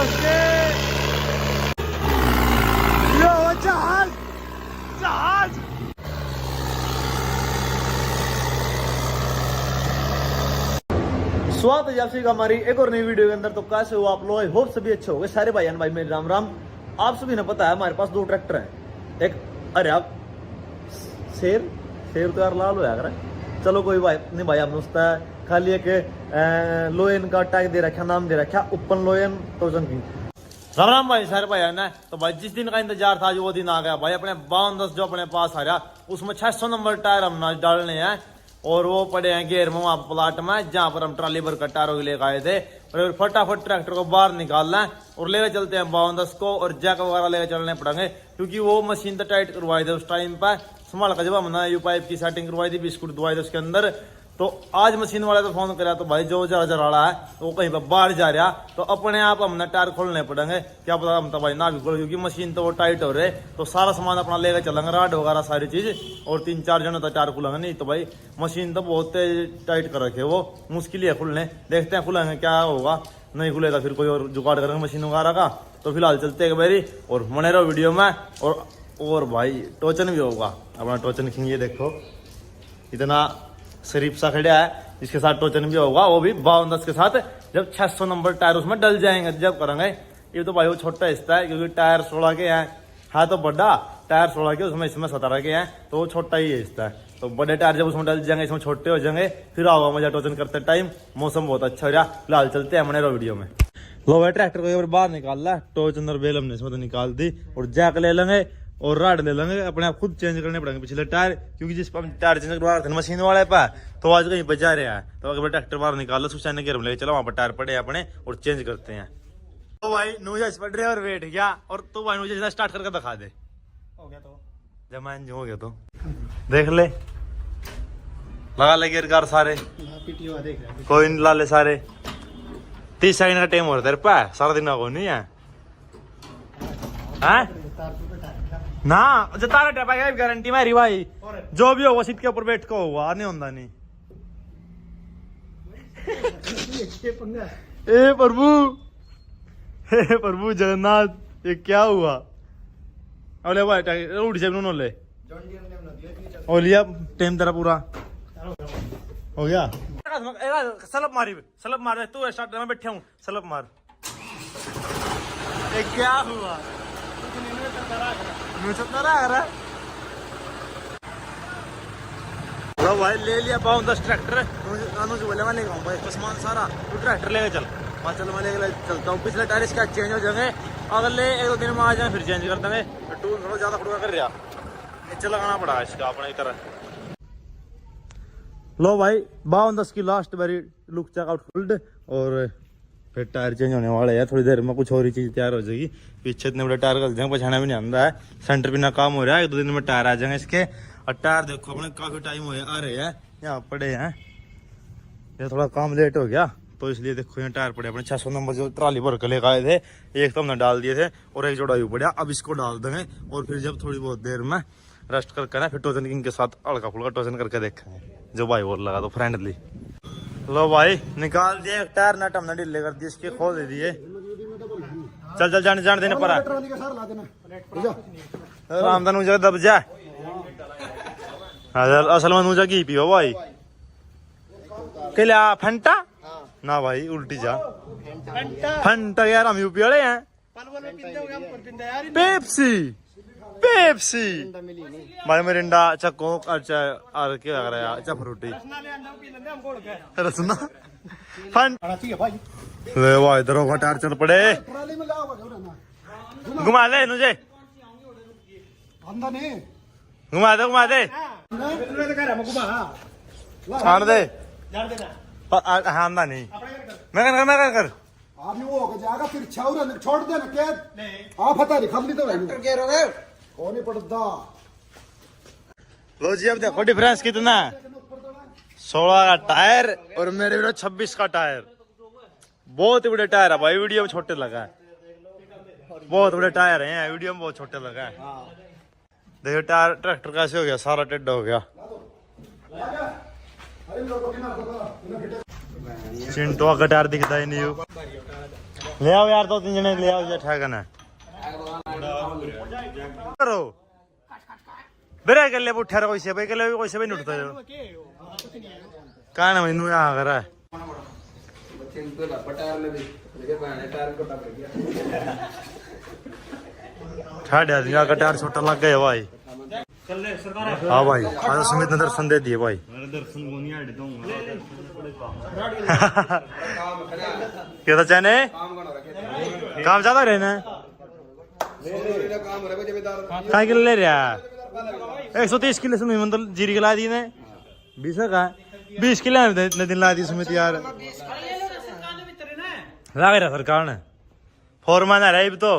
Okay यो जहाज जहाज। स्वागत है आप सभी का हमारी एक और नई वीडियो के अंदर। तो कैसे हो आप लोग? आई होप सभी अच्छे हो गए सारे भाई भाई मेरे राम राम। आप सभी ने पता है हमारे पास दो ट्रैक्टर हैं। एक अरे आप शेर तो यार लाल हो यार। चलो कोई भाई नहीं भाई, हमने उसका खाली एक लोयन का टैग दे रखा, नाम दे रखा ओपन लोयन टोजन की। राम राम भाई सारे भाई ना। तो भाई जिस दिन का इंतजार था जो वो दिन आ गया भाई। अपने 5210 जो अपने पास आ रहा उसमें 600 नंबर टायर हम डालने हैं और वो पड़े हैं घेर में वहां प्लाट में जहां पर हम ट्राली भर कर टायरों के लेकर आए थे। और फटाफट ट्रैक्टर को बाहर निकालना है और लेकर चलते हैं 5210 को और जैक वगैरह लेकर चलने पड़ेंगे क्योंकि वो मशीन तो टाइट करवाई थे उस टाइम पर संभाल कर। जब हमने यू पाइप की सेटिंग करवाई थी, बिस्कुट दवाई थे उसके अंदर। तो आज मशीन वाले तो फोन करा तो भाई जो जरा रहा है तो वो कहीं पर बाहर जा रहा तो अपने आप हमने टायर खोलने पड़ेंगे। क्या पता हम तो भाई ना भी खोल, क्योंकि मशीन तो वो टाइट हो रहे। तो सारा सामान अपना लेकर चलेंगे, राड वगैरह सारी चीज, और 3-4 जन तो टायर खुलेंगे। नहीं तो भाई मशीन तो बहुत टाइट कर रखे, वो मुश्किल है खुलने। देखते हैं खुलेंगे क्या होगा, नहीं खुलेगा फिर कोई और जुगाड़ करेंगे मशीन वगैरह का। तो फिलहाल चलते हैं भाई और बने रहो वीडियो में। और भाई टोचन भी होगा अपना, टोचन किंग ये देखो इतना शरीफ सा खड़ा है, इसके साथ टोचन भी होगा, वो भी 5210 के साथ। जब 600 नंबर टायर उसमें डल जाएंगे जब करेंगे। ये तो भाई वो छोटा हिस्सा है क्योंकि टायर 16 के हैं तो बड़ा टायर 16 के, उसमें इसमें 17 के हैं तो वो छोटा ही हिस्सा है। तो बड़े टायर जब उसमें डल जाएंगे, इसमें छोटे हो जाएंगे, फिर आओगा मजा टोचन करते टाइम। मौसम बहुत अच्छा हो रहा। फिलहाल चलते हैं मनेरो वीडियो में। लो भाई ट्रैक्टर को बाहर निकाल रहा है, टोचन और बेल हमने इसमें तो निकाल दी और जैक ले लेंगे और राड ले लेंगे। अपने आप खुद चेंज करने पड़ेंगे पिछले टायर, क्योंकि जिस पर टायर चेंज करवा रहे थे मशीन वाले पे तो आज कहीं बचा रहे हैं। तो अगर ट्रैक्टर बाहर निकाल लो सुशान के लेके चलो, वहां पर टायर पड़े अपने और चेंज करते हैं। तो भाई नूजा पड़ रहे और वेट गया और तो भाई नूजा स्टार्ट करके दिखा दे। हो गया तो जमान हो गया तो देख ले, लगा ले गियर कार सारे, कोई नहीं ला ले सारे। 30 सेकंड का टाइम हो रहा है सारा दिन को नहीं है ना। जता रहा गारंटी मेरी भाई, जो भी होगा सीट के ऊपर बैठ के होगा, नहीं होता नहीं। ए प्रभु जगन्नाथ ये क्या हुआ? अरे भाई उठ जाए ले और लिया टाइम तेरा पूरा हो गया। सलब मार तू स्टार्ट में बैठे हूँ, सलब मार। ये क्या हुआ? तो भाई ले लिया 5210 ट्रैक्टर। नानू से बोले मैं लेगा भाई इसका सामान सारा, तू ट्रैक्टर लेके चल। मैं चल मैं लेके चलता हूँ। पिछले टायर इसका चेंज हो जाएंगे, अगले 1-2 दिन में आ जाए फिर चेंज कर देंगे। टूल थोड़ा ज्यादा खुड़ा कर रहा, नीचे लगाना पड़ा इसका अपने तरह। लो भाई 5210 की लास्ट बारी लुक चेकआउट फुल्ड और फिर टायर चेंज होने वाले हैं। थोड़ी देर में कुछ और ही चीज तैयार हो जाएगी। पीछे इतने बड़े टायर कर जाएंगे, पछाना भी नहीं आता है। सेंटर भी ना काम हो रहा है, 1-2 दिन में टायर आ जाएंगे इसके। और टायर देखो अपने काफी टाइम हो आ रहे हैं, यहाँ पड़े हैं। ये थोड़ा काम लेट हो गया तो इसलिए देखो यहाँ टायर पड़े अपने 600 नंबर जो ट्राली भर के लेकर आए थे। एक तो हमने डाल दिए थे और एक जोड़ा यूं पड़ा, अब इसको डाल देंगे और फिर जब थोड़ी बहुत देर में रेस्ट करके ना फिर टोजन किंग के साथ हल्का फुल्का टोजन करके देखेंगे जो भाई बोल लगा तो फ्रेंडली। लो भाई निकाल दिए एक टायर, नट हमने ढीले कर दिए, इसके खोल दे दिए। चल जाने देने पर रामदान ऊंचा दब जा। असल में ऊंचा की पियो भाई क्या फंटा ना भाई उल्टी जा फंटा यार, हम यूपी वाले हैं। पेप्सी भाई मिरिंडा चक्को अच्छा क्या लग रहा है अच्छा फ्रूटी रसना फन ले भाई इधर होगा टायर चल पड़े घुमा ले मुझे घुमा दे छाड़ दे हाँ नहीं मैं कर आपने वो होकर जाएगा फिर छोड़ देना क्या आप पता नहीं खमली तो कौन नहीं पड़ता। लो जी अब देखो डिफरेंस कितना है, 16 का टायर और मेरे 26 का टायर। बहुत ही बड़े टायर है भाई, वीडियो में छोटे लगा है। बहुत बड़े टायर हैं, वीडियो में बहुत छोटे लगा है। देखो टायर ट्रैक्टर कैसे हो गया, सारा टेढ़ा हो गया। चिंटू का गिटार दिखता ही नहीं हो। ले आओ यार 2-3 जने ले आओ ठहगन है करो बेरे के लिए उठा रहा कोई के लिए कोई नहीं उठता जो कहां है मैनू यहां कर रहा है ठाड़े दिया गिटार छोटा लग गया भाई। हाँ भाई आज सुमित ने दर्शन दे दिए भाई। क्या था चैने काम ज्यादा रहना कहाँ किलो ले रहा 130 किलो सुमित मतलब जीरी ला दी ने 20 का 20 किलो दिन ला दी सुमित यार लग रहा सरकार ने फोरमैन है रही तो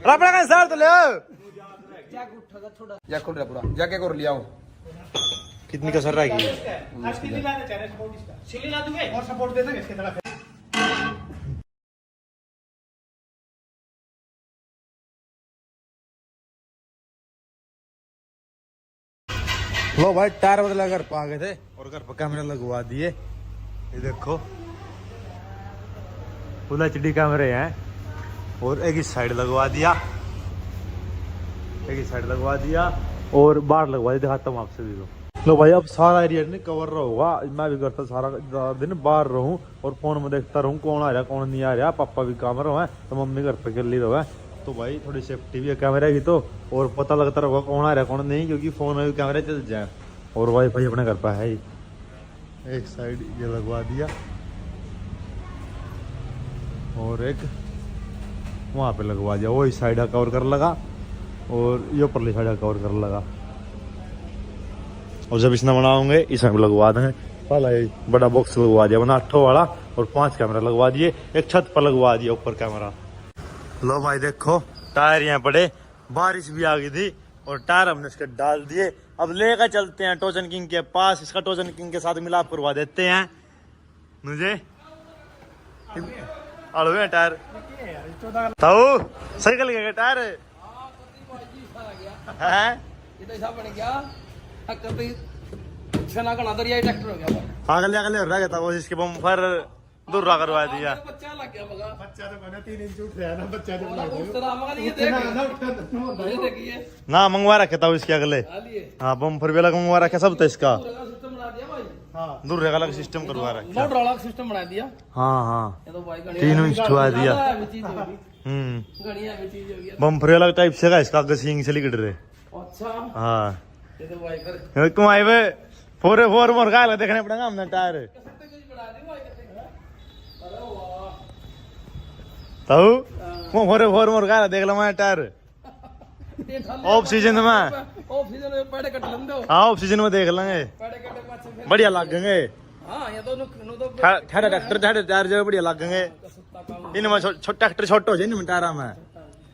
अपना का सर तो ले जाके कर लिया कितनी कसर रहेगी लो भाई टायर बदला घर पर आ गए थे और घर पर कैमरे लगवा दिए। ये देखो फुल HD कैमरे हैं और एक इस साइड लगवा दिया और बाहर लगवा दिया। दिखाता हूँ आपसे भी। लो भाई अब सारा एरिया नहीं कवर होगा। मैं भी करता सारा दिन बाहर रहूं और फोन में देखता रहूं कौन आ रहा कौन नहीं आ रहा। पापा भी काम रहे तो मम्मी घर पे गली रहे तो भाई थोड़ी सेफ्टी भी है कैमरे की तो और पता लगता रहेगा कौन आ रहा है कौन नहीं क्योंकि फोन में भी कैमरे चल जाए। और वाईफाई अपने घर पर है ही एक साइड ये लगवा दिया और एक वहाँ पे लगवा दिया। वो इस साइड कवर कर लगा और ये ऊपरली साइड कवर कर लगा और जब इसने बनाओगे इसमें लगवा देंगे। पहला ये बड़ा बॉक्स लगवा दिया बना 8 वाला और 5 कैमरा लगवा दिए। एक छत पर लगवा दिया ऊपर कैमरा। लो भाई देखो टायर यहाँ पड़े बारिश भी आ गई थी और टायर हमने इसके डाल दिए। अब लेकर चलते हैं टोचन किंग के पास। इसका टोचन किंग के साथ मिलाप करवा देते हैं मुझे अड़वे टायर तो सही कर गया टायर आगल आगल हो रहा था वो इसके बम्फर दूर करवा दिया। ना मंगवा रखे था इसके अगले हाँ बम्फर भी अलग मंगवा रखे सब था इसका दूर का अलग सिस्टम करवा रखा सिस्टम बना दिया। हाँ 3 इंच छुआ दिया। बम्फर अलग टाइप से का इसका सींग से लिकट रहे। हाँ तुम आए वे 4 मोर का देखने पड़ेगा हमने टायर तो 4 मोर का देख लो मैं टायर ऑफ सीजन में हाँ ऑफ सीजन में देख लेंगे बढ़िया लगेंगे। ट्रैक्टर टायर जो बढ़िया लगेंगे इनमें ट्रैक्टर छोटे हो जाए इनमें टायर में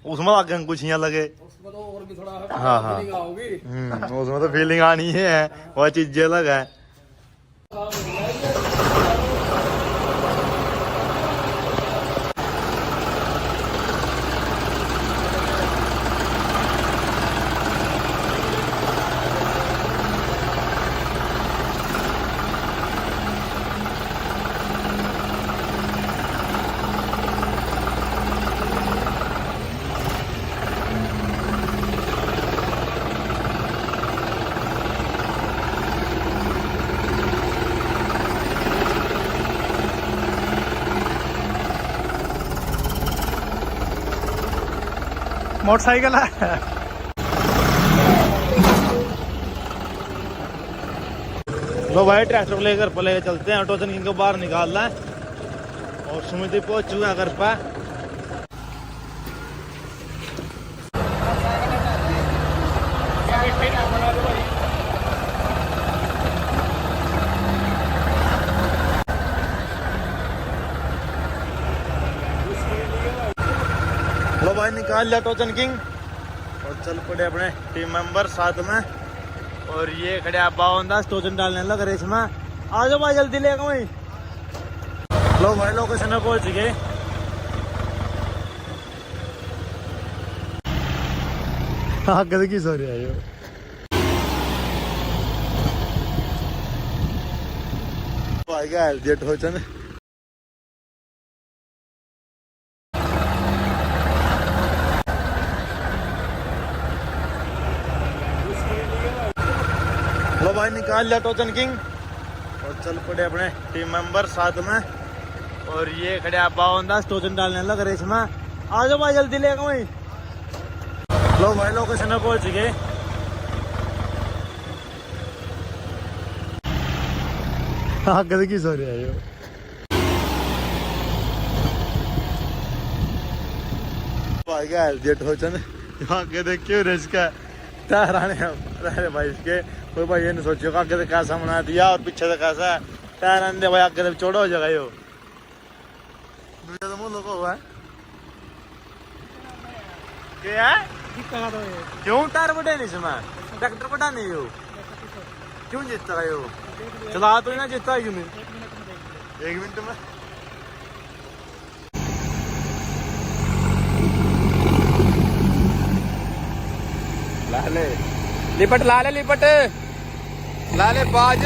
उसमें लगेंगे कुछ यहाँ लगे। हाँ उसमें तो फीलिंग आनी है वह चीजें अलग है। मोटरसाइकिल है लो भाई ट्रैक्टर को लेकर पर लेकर चलते हैं। टोचन किंग को बाहर निकालना है और सुमित पहुंच चुका है घर पर। लो भाई निकाल लिया टोचन किंग और चल पड़े अपने टीम मेंबर साथ में और ये खड़े आप बावंदास टोचन डालने लग रहे इसमें। आ जाओ भाई जल्दी लेगा वही। लो भाई लोकेशन में पहुंच गए। आगे की सो रहा है भाई का जेट हो चन लो भाई निकाल लिया टोचन किंग और चल पड़े अपने टीम मेंबर साथ में और ये खड़े आप बावंदास टोचन डालने लग रेस में आ जाओ भाई जल्दी लेगा वही लो भाई लोकेशन में पहुंच गए आगे की सो रहा है भाई का जेट हो चन आगे देख क्यों रेस का अरे भाई इसके कोई भाई ये नहीं सोचो कि आगे से कैसा बना दिया और पीछे से कैसा है टायर आने भाई आगे से चौड़ा हो जाएगा यो दूसरा तो मुंह लोगों हुआ है क्या है क्यों टायर बटे नहीं इसमें ट्रैक्टर बटा नहीं हो क्यों जीतता है यो चला तो ही ना जीतता है क्यों नहीं 1 मिनट में लाले लिपट लाले लिपट लाले बाज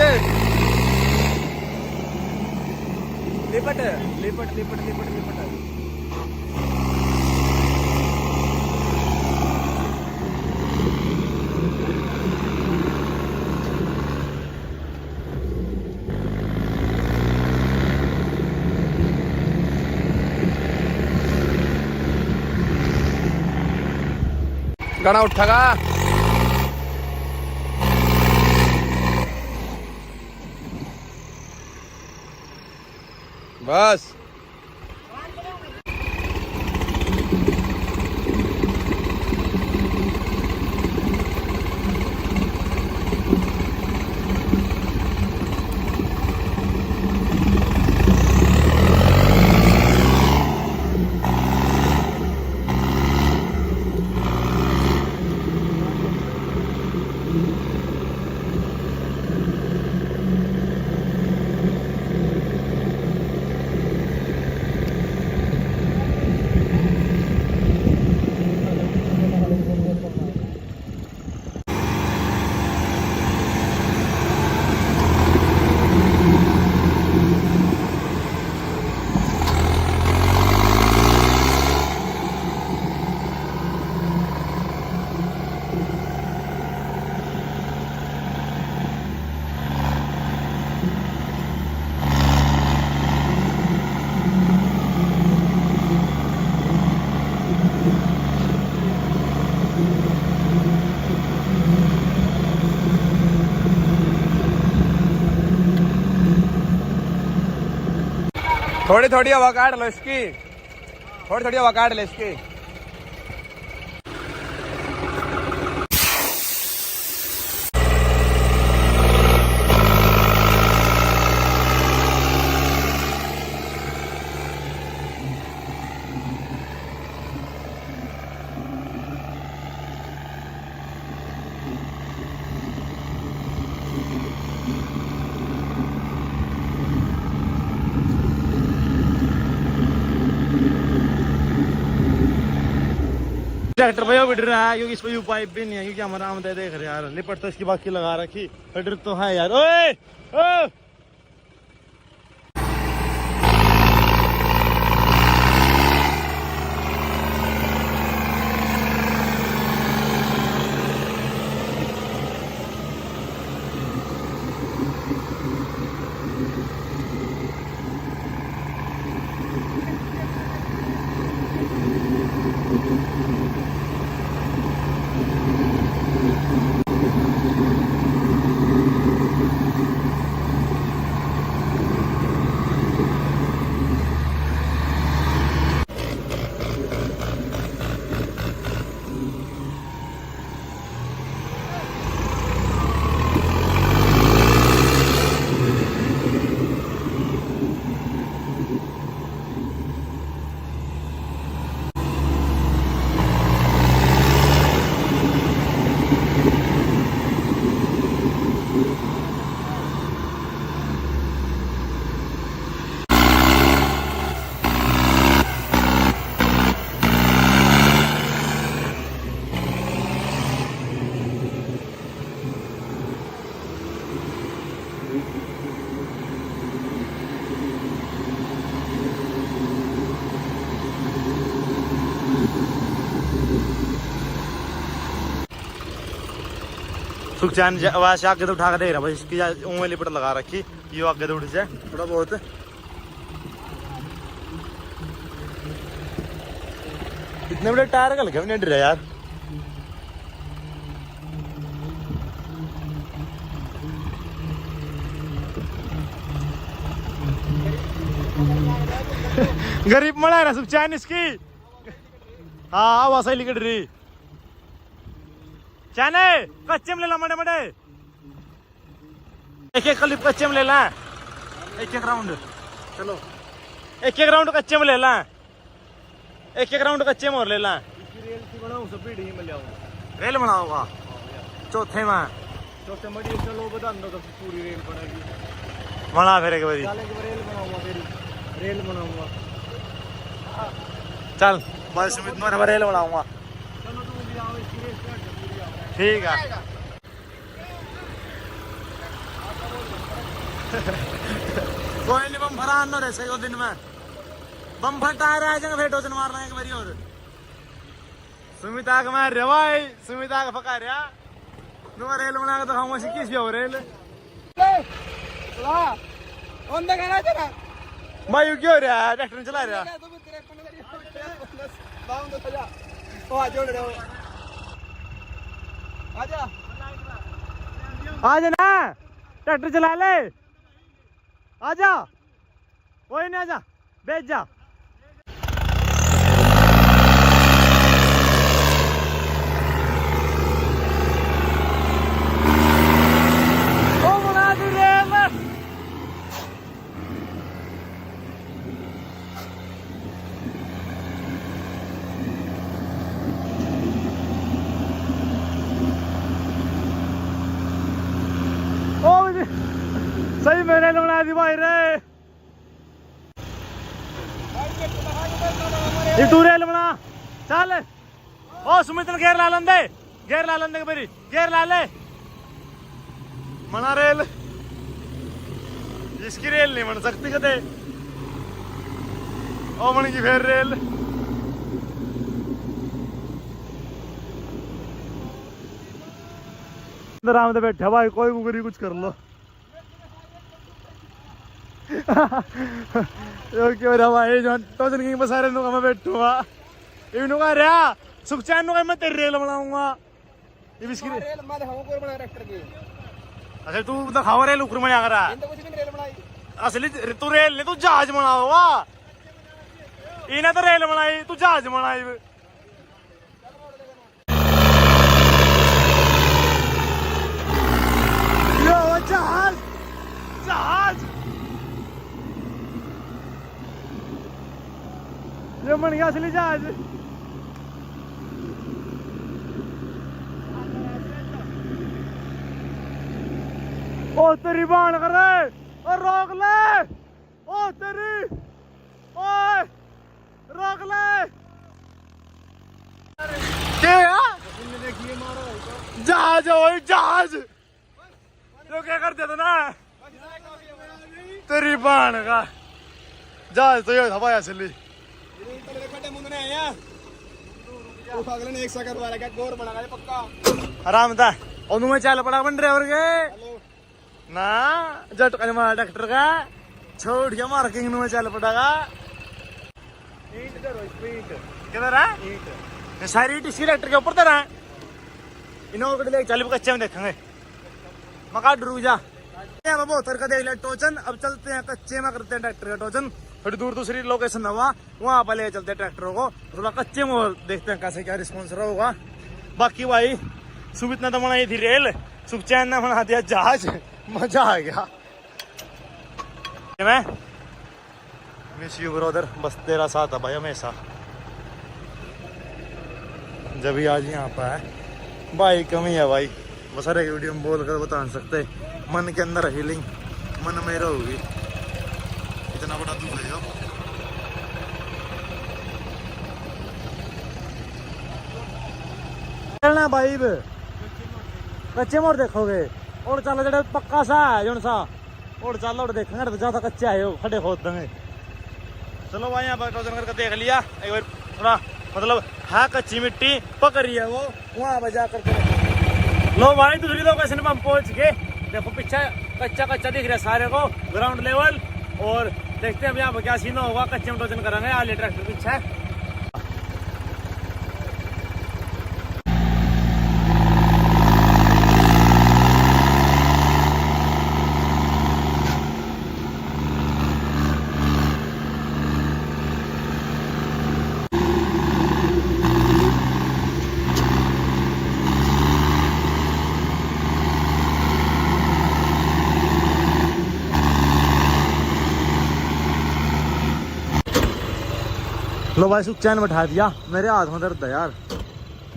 लिपट लिपट लिपट लिपट लिपट गाना उठेगा बस थोड़ी थोड़ी हवा काट लो इसकी थोड़ी थोड़ी हवा काट लो इसकी ट्रैक्टर भैया बिड़ रहा है क्योंकि इस पर यू पाइप भी नहीं है क्योंकि हमारा आमदे देख रहे यार लिपट तो इसकी बाकी लगा रखी फिटर तो है यार ओए ओ सुखचैन वैसे आगे तो उठा के दे रहा भाई, इसकी उंगली पर लगा रखी, ये आगे तो उठ जाए थोड़ा बहुत। इतने बड़े टायर का लगे नहीं डर यार। गरीब मड़ा है ना सुखचैन इसकी। हाँ आवाज ही लिखट रही चैने कच्चे में ले ला मड़े मड़े, एक एक क्लिप कच्चे में ले ला, एक एक राउंड चलो, एक एक राउंड कच्चे में ले ला, एक एक राउंड कच्चे में और ले ला। रेल बनाऊंगा चौथे में, चौथे मड़ी चलो बता दो तो पूरी रेल बनेगी। बना फिर एक बारी रेल बनाऊंगा, फिर रेल बनाऊंगा। चल बस सुमित मैं रेल बनाऊंगा। चलो तुम भी आओ, इसकी रेस कर दो पूरी आओ। ठीक है कोई नहीं, बम भरा आना रहे सही दिन में, बम फटा रहा है फिर टोचन मार रहे हैं एक बारी और। सुमिता का मार रहा भाई, सुमिता का फका रहा तुम्हारा रेल बना के तो खाऊंगा किस भी हो रेल भाई क्यों हो रहा है, ट्रैक्टर चला रहा आजा ना, ट्रैक्टर चला ले आजा, कोई नहीं आजा बेच जा। ओ बना दी रेल, सही में रेल बना दी भाई रे, ये तू रेल बना चल। ओ सुमित गेर ला लेंदे, गेर ला लेंदे मेरी, गेर ला ले मना रेल, इसकी रेल नहीं बन सकती कदे। ओ मन की फिर रेल आराम से बैठा भाई, कोई मुगरी कुछ कर लो। क्यों रहा भाई जो टोचन किंग बसा रहे नुका मैं बैठूंगा, ये नुका रहा सुखचैन नुका मैं तेरी रेल बनाऊंगा। ये बिस्की रेल मैं दिखाऊंगा कोई बना ट्रैक्टर की। अच्छा तू दिखाओ रेल उखर में आ रहा है, कुछ भी रेल बनाई असली तू रेल नहीं, तू जहाज बनाओगा। इन्हें तो रेल बनाई, तू जहाज बनाई। जहाज जहाज ये बन गया असली जहाज। ओ तेरी बाण कर रहे और रोक ले, ओ तेरी ओए रोक ले क्या जहाज है, जहाज तो क्या करते थे ना तेरी बाण का जहाज तो ये हवा असली। आराम था और मैं चाल पड़ा बन ड्राइवर के ना जट मार डॉक्टर का छोड़ के मार्किंग में चल पड़ेगा। किधर है सारी ईट इसी ट्रैक्टर के ऊपर तरह है, इन्होंने ले चल कच्चे में देखेंगे मका डरू जा। बहुत का देख ले टोचन, अब चलते हैं कच्चे में करते हैं ट्रैक्टर का टोचन, थोड़ी दूर दूसरी लोकेशन हुआ वहां पर ले चलते हैं ट्रैक्टरों को, थोड़ा कच्चे में देखते हैं कैसे क्या रिस्पॉन्स रहा होगा। बाकी भाई सुमित ने तो बनाई थी रेल, सुखचैन ने बना दिया जहाज, मजा आ गया। मैं मिस यू ब्रदर, बस तेरा साथ है भाई हमेशा, जब भी आज यहाँ पर है भाई कमी है भाई, बस हर एक वीडियो में बोल कर बता नहीं सकते, मन के अंदर फीलिंग मन में रहोगी, इतना बड़ा दुख है। चलना भाई कच्चे मोड़ देखोगे और चल जो पक्का सा है जो सा और चल और देखेंगे तो ज्यादा कच्चे आए हो खड़े खोद देंगे। चलो भाई यहाँ पर टोचन करके देख लिया एक बार, थोड़ा मतलब है कच्ची मिट्टी पक रही है वो, वहां पर जा करके लो भाई दूसरी लोकेशन पे हम पहुंच गए। देखो पीछे कच्चा कच्चा दिख रहा है सारे को, ग्राउंड लेवल। और देखते हैं अब यहाँ पर क्या सीन होगा। कच्चे में टोचन करेंगे, आले ट्रैक्टर पीछे। लो भाई सुख चैन बैठा दिया। मेरे हाथ में दर्द है यार।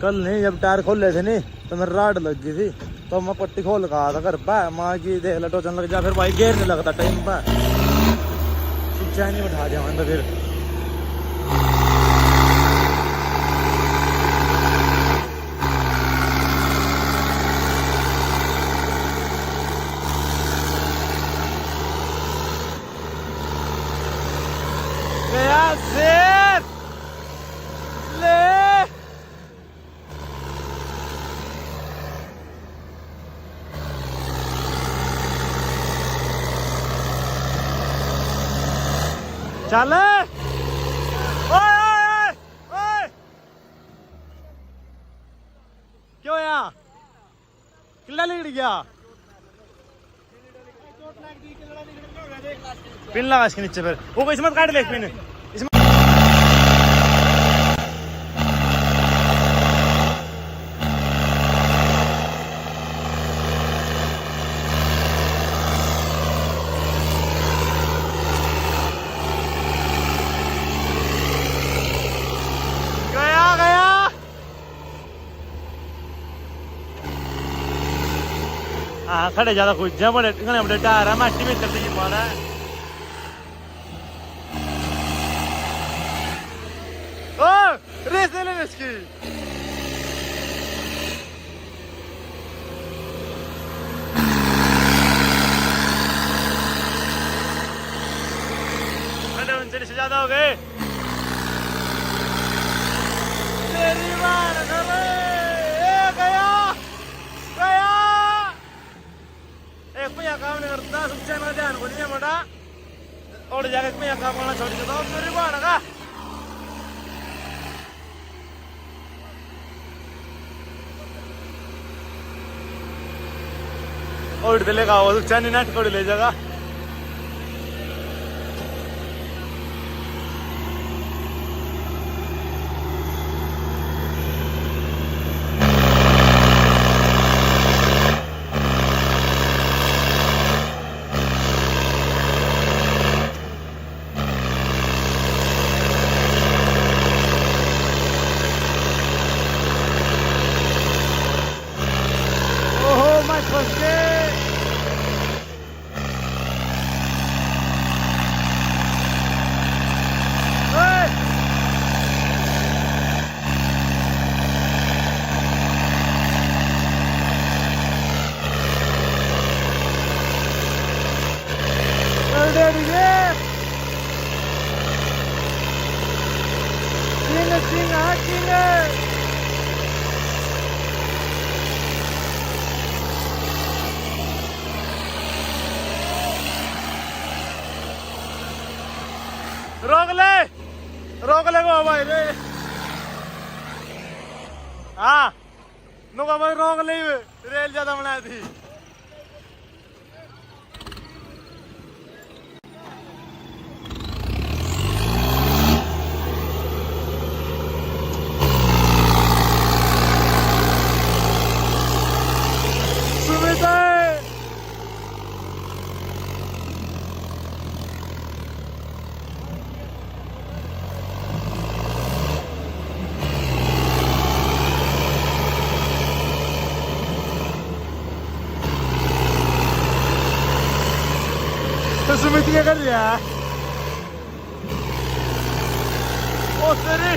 कल नहीं जब टायर खोल ले थे नहीं तो मेरी राड लग गई थी, तो मैं पट्टी खोल का था घर पे। माँ की देख ला टोचन लग जा, फिर भाई गेर नहीं लगता टाइम पे। सुख चैन ही बैठा दिया मैंने तो फिर। चल ओए ओए ओए क्यों यार किला लिख गया? पिन लगा इसके नीचे, फिर वो इसमें काट ले पिन इसमें। हाँ खड़े ज्यादा कुछ बड़े बड़े टायर है, माटी में चलती पाना है। ओ रेस ले लेने इसकी। उनसे से ज्यादा हो गए। तेरी बात गया गया एक भैया काम नहीं करता, सुच्चा में ध्यान को नहीं मोटा और जाके एक भैया काम करना छोड़ देता हूँ। मेरी बात का और दिलेगा वो सुच्चा नहीं नेट को ले जाएगा। रोक ले गो भाई रे। हाँ नुका भाई रोक ले, रेल ज्यादा बनाई थी। तो सुमित क्या कर रहा है? ओ तेरी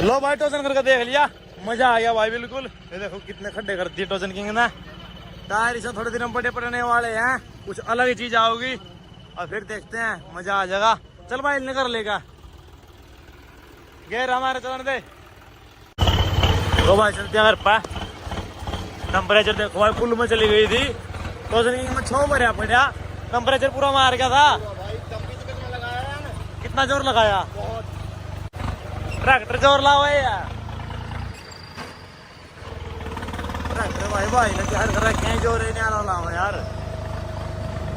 लो भाई टोचन करके देख लिया, मजा आ गया भाई बिल्कुल। ये देखो कितने खड्डे कर दिए टोचन किंग ने। टायर इसे थोड़े दिन में बड़े पड़ने वाले हैं, कुछ अलग ही चीज आओगी। और फिर देखते हैं, मजा आ जाएगा। चल भाई निकल लेगा गेर हमारे चलन दे। तो भाई चलते हैं घर पर। टेम्परेचर देखो भाई फुल में चली गई थी तो में 6 भरिया पड़ा, टेम्परेचर पूरा मार गया था। कितना जोर लगाया? ट्रैक्टर जोर लाओ यार, ट्रैक्टर भाई भाई ने क्या कर रखा है, जोर नहीं आ रहा यार।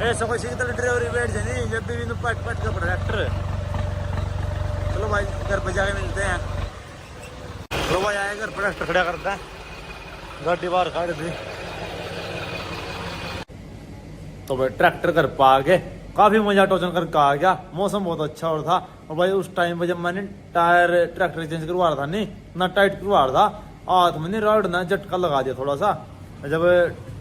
ऐसा कोई सीखता ड्राइवर बैठ जाए जब भी पट पट का ट्रैक्टर। चलो भाई घर पे जाके मिलते हैं। चलो भाई आए घर पर ट्रैक्टर खड़ा करता है, गाड़ी बाहर खड़ी थी तो भाई ट्रैक्टर घर पर आ गए। काफी मजा टोचन करके आ गया, मौसम बहुत अच्छा और था। और भाई उस टाइम पे जब मैंने टायर ट्रैक्टर चेंज करवा रहा था नहीं ना टाइट करवा रहा था, आज मैंने रॉड ना झटका लगा दिया थोड़ा सा। जब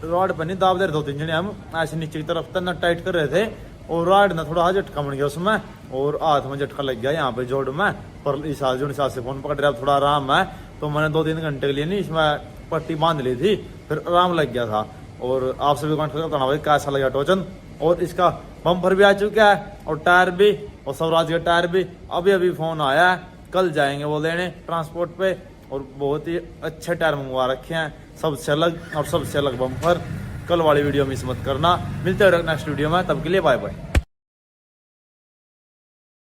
रॉड पर नहीं दाब दे रहे 2-3 जने हम ऐसे नीचे की तरफ तक ना टाइट कर रहे थे और रॉड ना थोड़ा झटका बन गया उसमें और हाथ में झटका लग गया यहाँ पे जोड़ में। पर इस हिसाब से फोन पकड़ रहा थोड़ा आराम है तो मैंने 2-3 घंटे के लिए नहीं इसमें पट्टी बांध ली थी, फिर आराम लग गया था। और आपसे भी कॉन्टेक्ट करता भाई कैसा लगा टोचन। और इसका बम्पर भी आ चुका है और टायर भी, और स्वराज का टायर भी अभी अभी फोन आया है, कल जाएंगे वो लेने ट्रांसपोर्ट पे। और बहुत ही अच्छे टायर मंगवा रखे हैं, सबसे अलग और सबसे अलग बम्पर। कल वाली वीडियो मिस मत करना। मिलते हैं नेक्स्ट वीडियो में, तब के लिए बाय बाय।